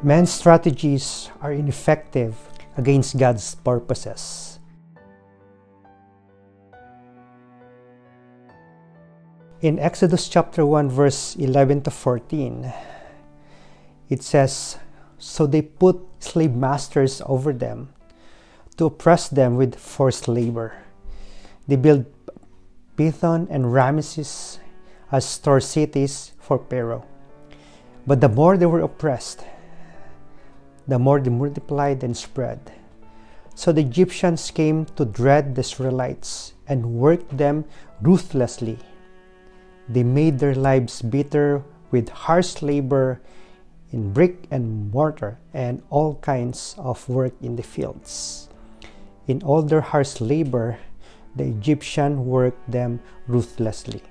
Man's strategies are ineffective against God's purposes. In Exodus chapter 1 verse 11 to 14, it says, "So they put slave masters over them to oppress them with forced labor. They built Pithom and Ramesses as store cities for Pharaoh. But the more they were oppressed, the more they multiplied and spread. So the Egyptians came to dread the Israelites and worked them ruthlessly. They made their lives bitter with harsh labor in brick and mortar and all kinds of work in the fields. In all their harsh labor, the Egyptians worked them ruthlessly."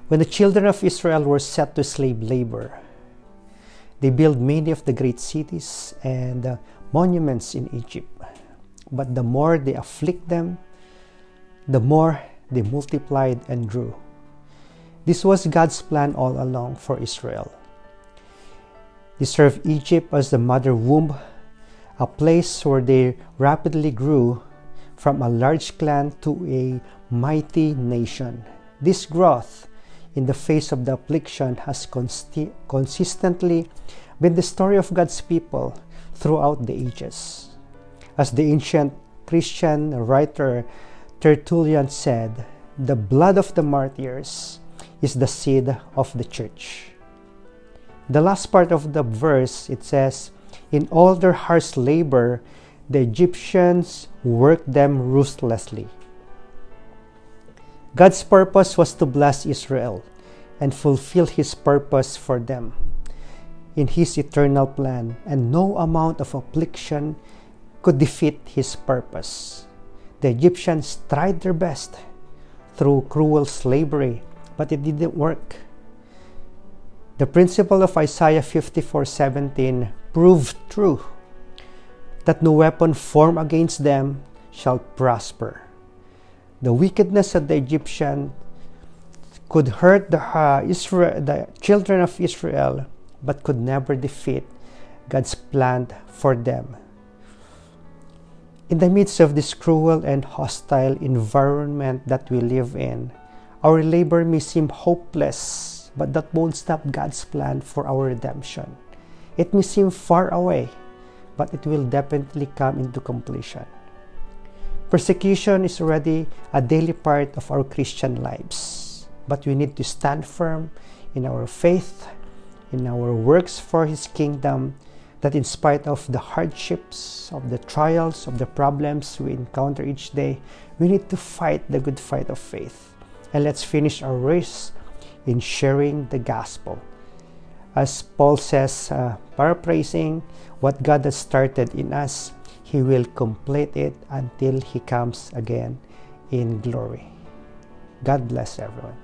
When the children of Israel were set to slave labor, they built many of the great cities and monuments in Egypt. But the more they afflict them, the more they multiplied and grew. This was God's plan all along for Israel. They served Egypt as the mother womb, a place where they rapidly grew from a large clan to a mighty nation. This growth in the face of the affliction has consistently been the story of God's people throughout the ages. As the ancient Christian writer Tertullian said, "The blood of the martyrs is the seed of the church." The last part of the verse, it says, "In all their harsh labor, the Egyptians worked them ruthlessly." God's purpose was to bless Israel and fulfill His purpose for them in His eternal plan, and no amount of affliction could defeat His purpose. The Egyptians tried their best through cruel slavery, but it didn't work. The principle of Isaiah 54:17 proved true, that no weapon formed against them shall prosper. The wickedness of the Egyptian could hurt the children of Israel, but could never defeat God's plan for them. In the midst of this cruel and hostile environment that we live in, our labor may seem hopeless, but that won't stop God's plan for our redemption. It may seem far away, but it will definitely come into completion. Persecution is already a daily part of our Christian lives, but we need to stand firm in our faith, in our works for His kingdom, that in spite of the hardships, of the trials, of the problems we encounter each day, we need to fight the good fight of faith. And let's finish our race in sharing the gospel. As Paul says, paraphrasing, what God has started in us, He will complete it until He comes again in glory. God bless everyone.